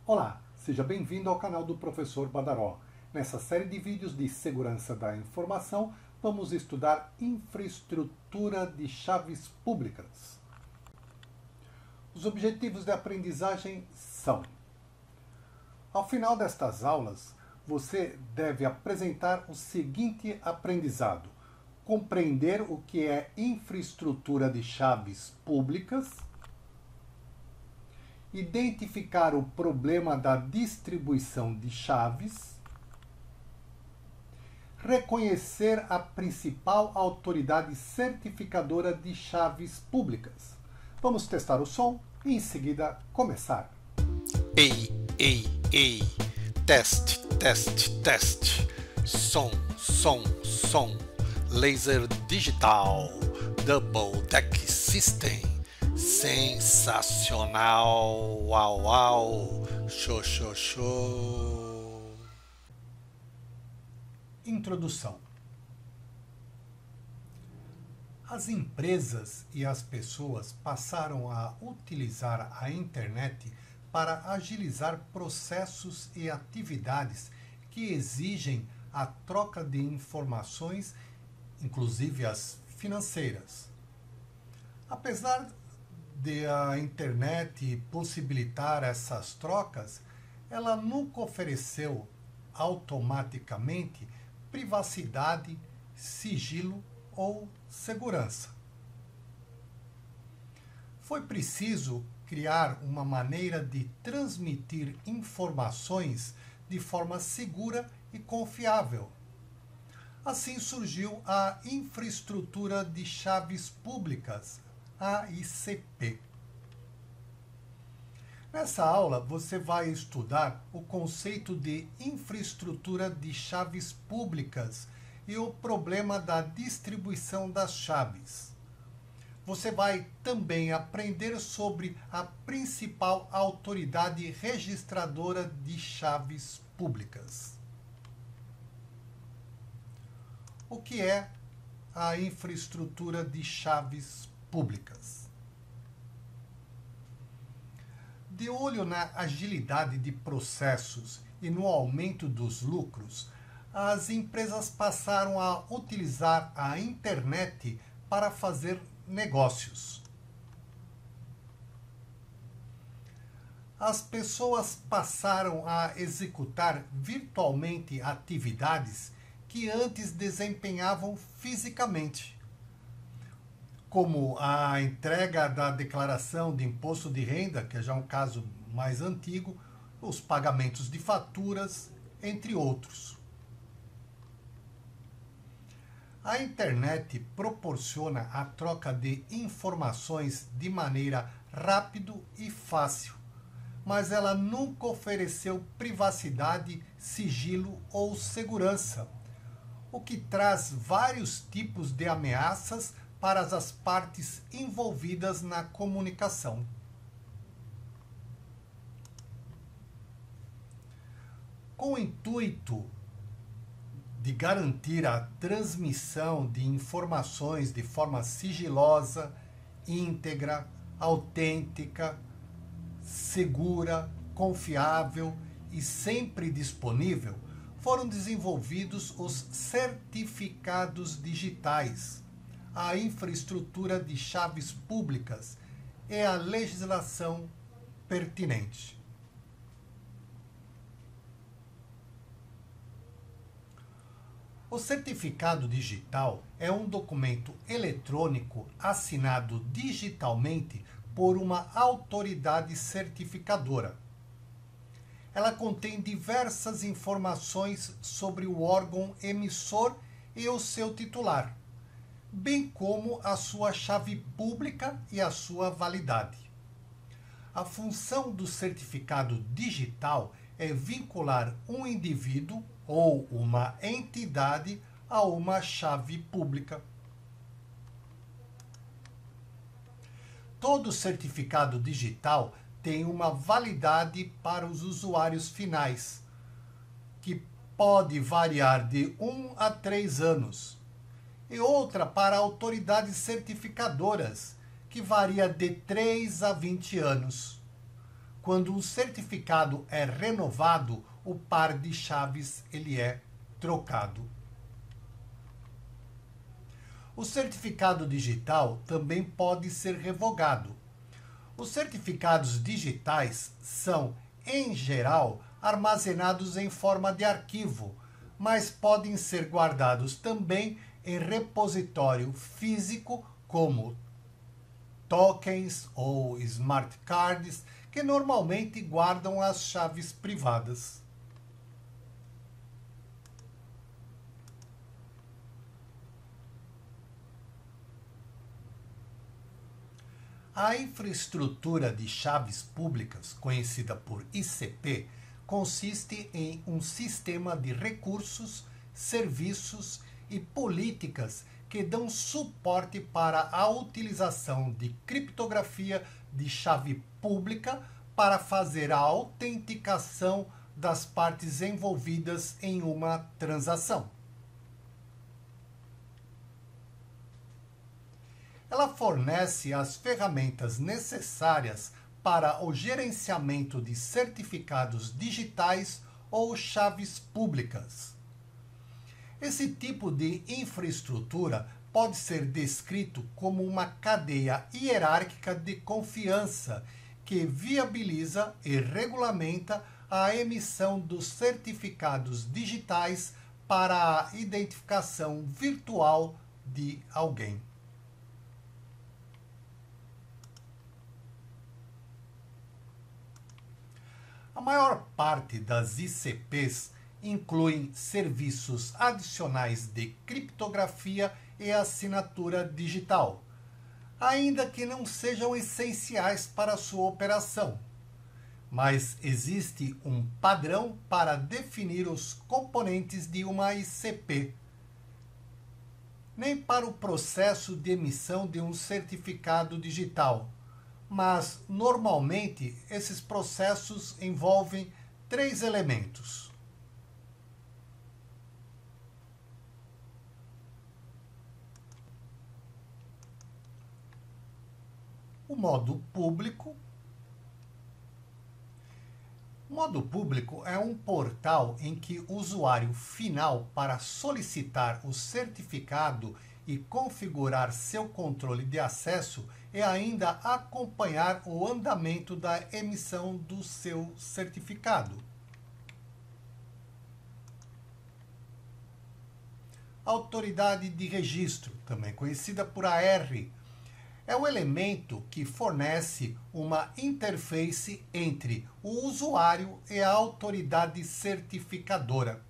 Olá, seja bem-vindo ao canal do Professor Badaró. Nessa série de vídeos de segurança da informação, vamos estudar infraestrutura de chaves públicas. Os objetivos de aprendizagem são: ao final destas aulas, você deve apresentar o seguinte aprendizado: compreender o que é infraestrutura de chaves públicas, identificar o problema da distribuição de chaves, reconhecer a principal autoridade certificadora de chaves públicas. Vamos testar o som e em seguida começar. Ei, ei, ei, teste, teste, teste, som, som, som, laser digital, double deck system. Sensacional! Uau, uau! Show, show, show! Introdução. As empresas e as pessoas passaram a utilizar a internet para agilizar processos e atividades que exigem a troca de informações, inclusive as financeiras. Apesar de a internet possibilitar essas trocas, ela nunca ofereceu automaticamente privacidade, sigilo ou segurança. Foi preciso criar uma maneira de transmitir informações de forma segura e confiável. Assim surgiu a infraestrutura de chaves públicas, AICP. Nessa aula, você vai estudar o conceito de infraestrutura de chaves públicas e o problema da distribuição das chaves. Você vai também aprender sobre a principal autoridade registradora de chaves públicas. O que é a infraestrutura de chaves públicas? De olho na agilidade de processos e no aumento dos lucros, as empresas passaram a utilizar a internet para fazer negócios. As pessoas passaram a executar virtualmente atividades que antes desempenhavam fisicamente, como a entrega da declaração de imposto de renda, que já é um caso mais antigo, os pagamentos de faturas, entre outros. A internet proporciona a troca de informações de maneira rápida e fácil, mas ela nunca ofereceu privacidade, sigilo ou segurança, o que traz vários tipos de ameaças para as partes envolvidas na comunicação. Com o intuito de garantir a transmissão de informações de forma sigilosa, íntegra, autêntica, segura, confiável e sempre disponível, foram desenvolvidos os certificados digitais, a infraestrutura de chaves públicas e a legislação pertinente. O certificado digital é um documento eletrônico assinado digitalmente por uma autoridade certificadora. Ela contém diversas informações sobre o órgão emissor e o seu titular, bem como a sua chave pública e a sua validade. A função do certificado digital é vincular um indivíduo ou uma entidade a uma chave pública. Todo certificado digital tem uma validade para os usuários finais, que pode variar de 1 a 3 anos, e outra para autoridades certificadoras, que varia de 3 a 20 anos. quando um certificado é renovado, o par de chaves ele é trocado. O certificado digital também pode ser revogado. Os certificados digitais são, em geral, armazenados em forma de arquivo, mas podem ser guardados também em repositório físico, como tokens ou smart cards, que normalmente guardam as chaves privadas. A infraestrutura de chaves públicas, conhecida por ICP, consiste em um sistema de recursos, serviços e políticas que dão suporte para a utilização de criptografia de chave pública para fazer a autenticação das partes envolvidas em uma transação. Ela fornece as ferramentas necessárias para o gerenciamento de certificados digitais ou chaves públicas. Esse tipo de infraestrutura pode ser descrito como uma cadeia hierárquica de confiança que viabiliza e regulamenta a emissão dos certificados digitais para a identificação virtual de alguém. A maior parte das ICPs incluem serviços adicionais de criptografia e assinatura digital, ainda que não sejam essenciais para sua operação. Mas existe um padrão para definir os componentes de uma ICP. Nem para o processo de emissão de um certificado digital, mas normalmente esses processos envolvem 3 elementos. O modo público. O modo público é um portal em que o usuário final, para solicitar o certificado e configurar seu controle de acesso, e ainda acompanhar o andamento da emissão do seu certificado. Autoridade de registro, também conhecida por AR, é o elemento que fornece uma interface entre o usuário e a autoridade certificadora.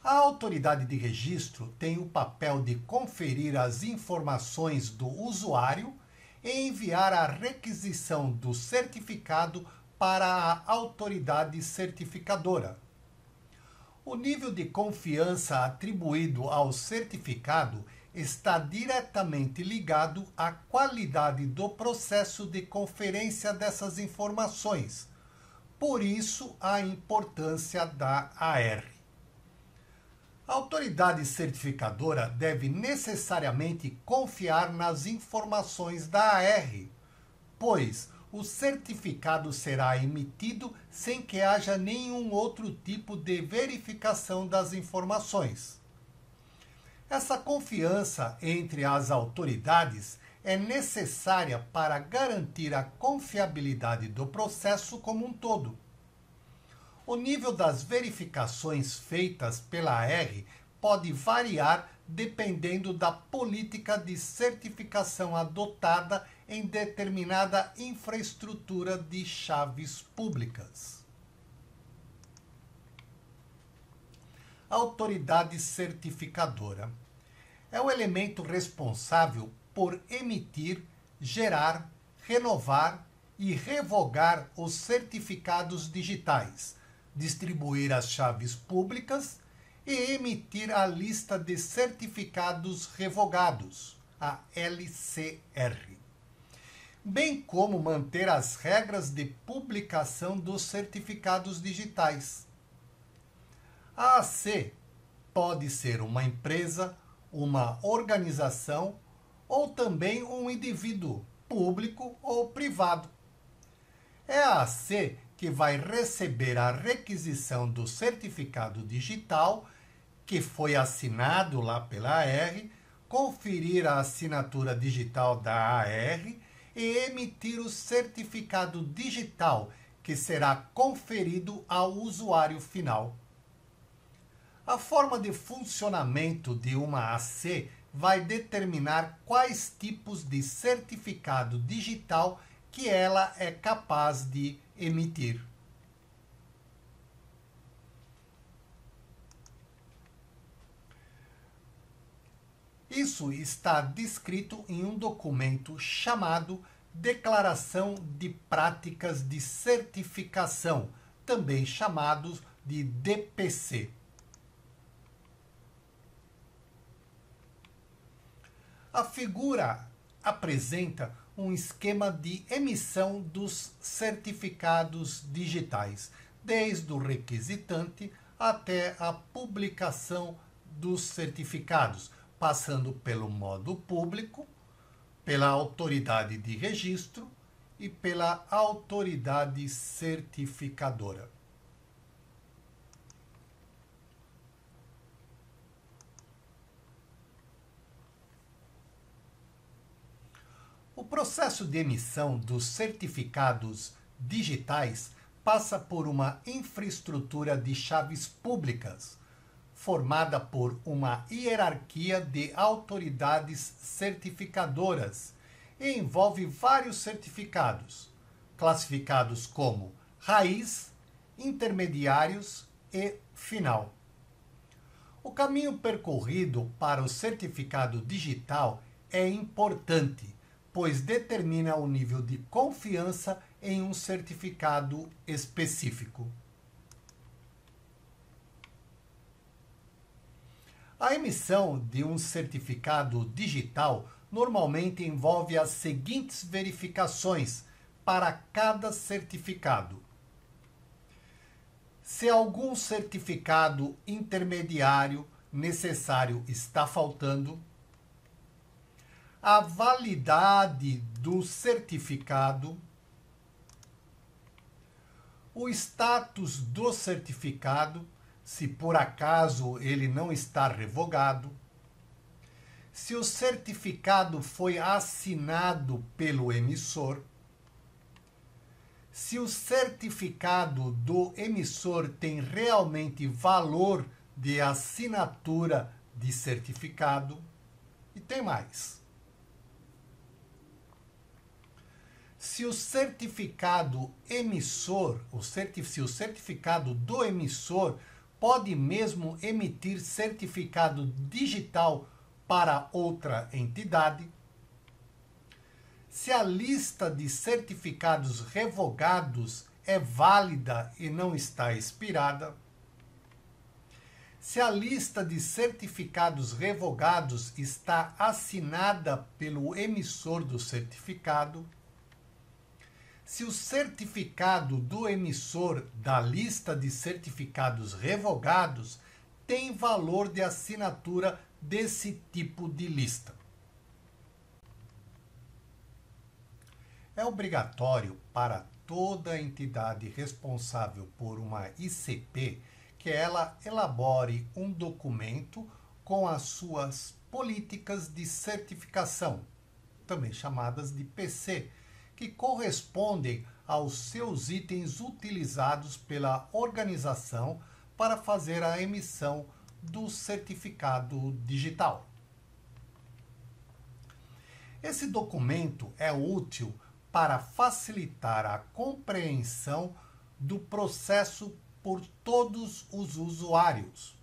A autoridade de registro tem o papel de conferir as informações do usuário e enviar a requisição do certificado para a autoridade certificadora. O nível de confiança atribuído ao certificado está diretamente ligado à qualidade do processo de conferência dessas informações. Por isso, a importância da AR. A autoridade certificadora deve necessariamente confiar nas informações da AR, pois o certificado será emitido sem que haja nenhum outro tipo de verificação das informações. Essa confiança entre as autoridades é necessária para garantir a confiabilidade do processo como um todo. O nível das verificações feitas pela AR pode variar dependendo da política de certificação adotada em determinada infraestrutura de chaves públicas. A autoridade certificadora é o elemento responsável por emitir, gerar, renovar e revogar os certificados digitais, distribuir as chaves públicas e emitir a lista de certificados revogados, a LCR, bem como manter as regras de publicação dos certificados digitais. A AC pode ser uma empresa, uma organização ou também um indivíduo, público ou privado. É a AC que vai receber a requisição do certificado digital, que foi assinado lá pela AR, conferir a assinatura digital da AR e emitir o certificado digital, que será conferido ao usuário final. A forma de funcionamento de uma AC vai determinar quais tipos de certificado digital que ela é capaz de emitir. Isso está descrito em um documento chamado Declaração de Práticas de Certificação, também chamado de DPC. A figura apresenta um esquema de emissão dos certificados digitais, desde o requisitante até a publicação dos certificados, passando pelo modo público, pela autoridade de registro e pela autoridade certificadora. O processo de emissão dos certificados digitais passa por uma infraestrutura de chaves públicas, formada por uma hierarquia de autoridades certificadoras e envolve vários certificados, classificados como raiz, intermediários e final. O caminho percorrido para o certificado digital é importante, pois determina o nível de confiança em um certificado específico. A emissão de um certificado digital normalmente envolve as seguintes verificações para cada certificado. Se algum certificado intermediário necessário está faltando, a validade do certificado, o status do certificado, se por acaso ele não está revogado, se o certificado foi assinado pelo emissor, se o certificado do emissor tem realmente valor de assinatura de certificado, e tem mais. Se o certificado emissor, se o certificado do emissor pode mesmo emitir certificado digital para outra entidade, se a lista de certificados revogados é válida e não está expirada, se a lista de certificados revogados está assinada pelo emissor do certificado, se o certificado do emissor da lista de certificados revogados tem valor de assinatura desse tipo de lista. É obrigatório para toda entidade responsável por uma ICP que ela elabore um documento com as suas políticas de certificação, também chamadas de PC, que correspondem aos seus itens utilizados pela organização para fazer a emissão do certificado digital. Esse documento é útil para facilitar a compreensão do processo por todos os usuários.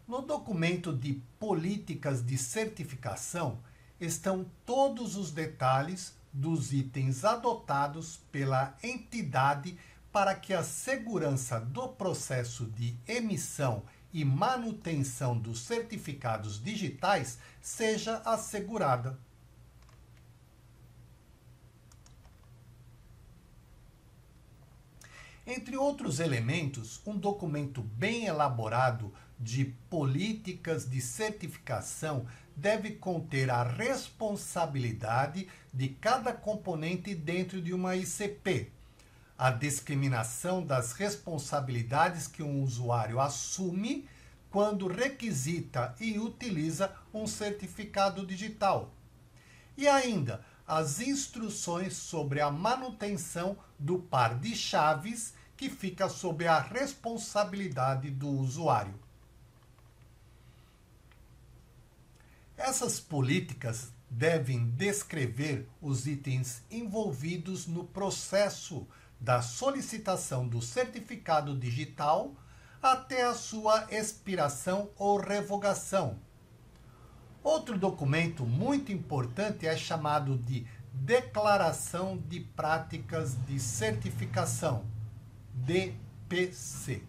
No documento de políticas de certificação estão todos os detalhes dos itens adotados pela entidade para que a segurança do processo de emissão e manutenção dos certificados digitais seja assegurada. Entre outros elementos, um documento bem elaborado de políticas de certificação deve conter a responsabilidade de cada componente dentro de uma ICP, a discriminação das responsabilidades que um usuário assume quando requisita e utiliza um certificado digital. E ainda, as instruções sobre a manutenção do par de chaves que fica sob a responsabilidade do usuário. Essas políticas devem descrever os itens envolvidos no processo da solicitação do certificado digital até a sua expiração ou revogação. Outro documento muito importante é chamado de Declaração de Práticas de Certificação, DPC.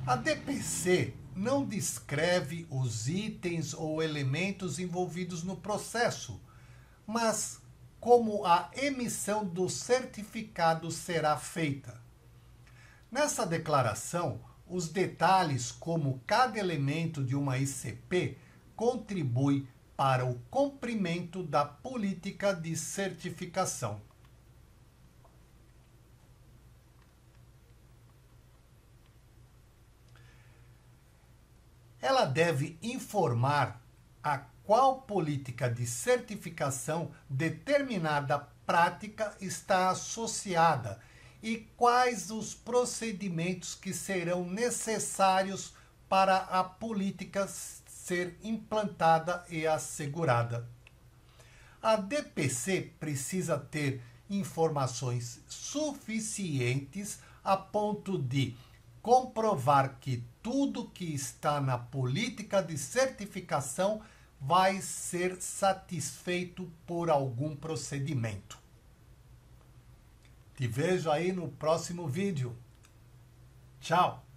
A DPC não descreve os itens ou elementos envolvidos no processo, mas como a emissão do certificado será feita. Nessa declaração, os detalhes como cada elemento de uma ICP contribui para o cumprimento da política de certificação. Ela deve informar a qual política de certificação determinada prática está associada e quais os procedimentos que serão necessários para a política ser implantada e assegurada. A DPC precisa ter informações suficientes a ponto de comprovar que tudo que está na política de certificação vai ser satisfeito por algum procedimento. Te vejo aí no próximo vídeo. Tchau!